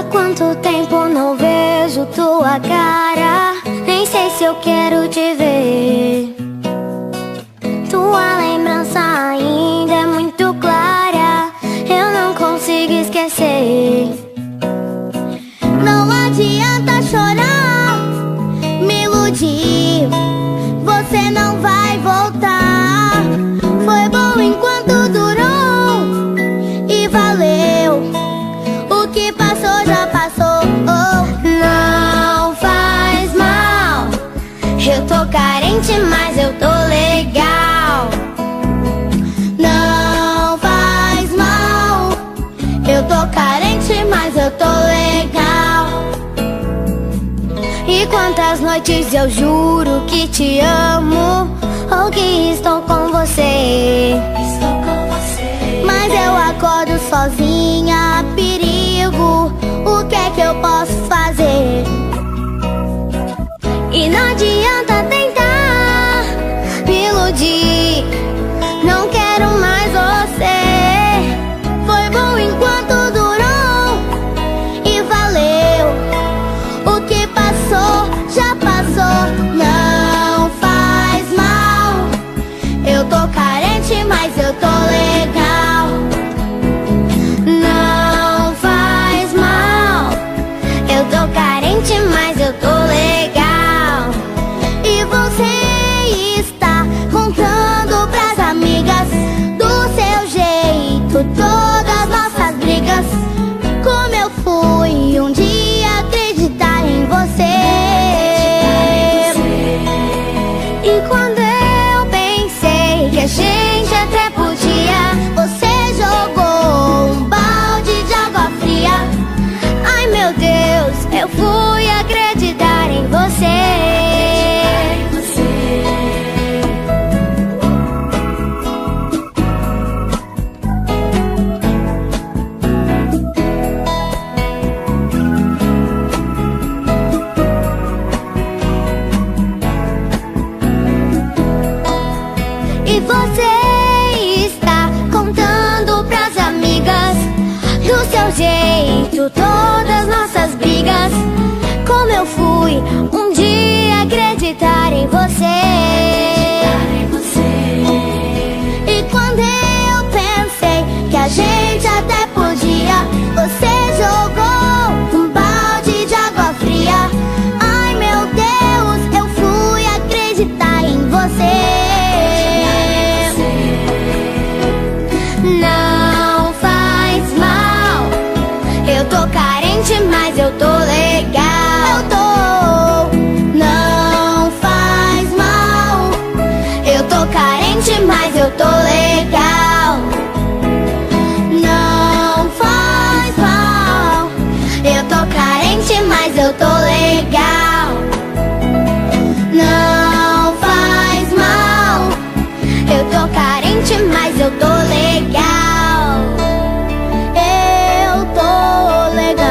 quanto tempo não vejo tua cara. Nem sei se eu quero te ver. Tua lembrança ainda é muito clara, eu não consigo esquecer. Não adianta chorar, me iludir, você não vai voltar. Foi bom enquanto durou e valeu. O que passou já passou. Não faz mal, eu tô carente, mas eu tô legal. Não faz mal, eu tô carente, mas eu tô legal. E quantas noites eu juro que te amo, ou que estou com você. Mas eu acordo sozinha, perigo. O que é que eu posso fazer? E não adianta tentar me iludir, não quero mais você. Foi bom enquanto durou e valeu. O que passou já passou. Não faz mal, eu tô carente, mas eu tô legal. Não faz mal, eu tô carente, mas eu tô legal. E você está contando pras amigas do seu jeito todas nossas brigas. Como eu fui um dia acreditar em você. E quando eu pensei que a gente até podia, você jogou um balde de água fria. Ai meu Deus, eu fui acreditar em você. E você está contando pras amigas do seu jeito todas nossas brigas. Como eu fui um dia acreditar em você. E quando eu pensei que a gente até podia, você jogou um balde de água fria. Ai meu Deus, eu fui acreditar em você. Não faz mal, eu tô carente, mas eu tô legal. Eu tô. Não faz mal, eu tô carente, mas eu tô legal. Não faz mal, eu tô carente, mas eu tô legal. Não faz mal, eu tô carente, mas eu tô legal. Eu tô legal.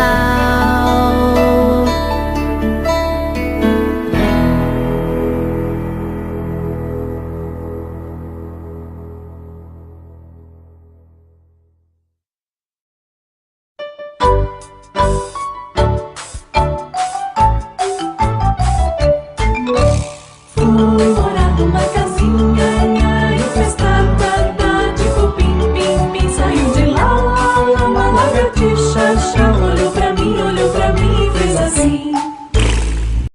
Fui morar numa casinha infestada de cupim, pim, pim. Saiu de lá uma lagartixa.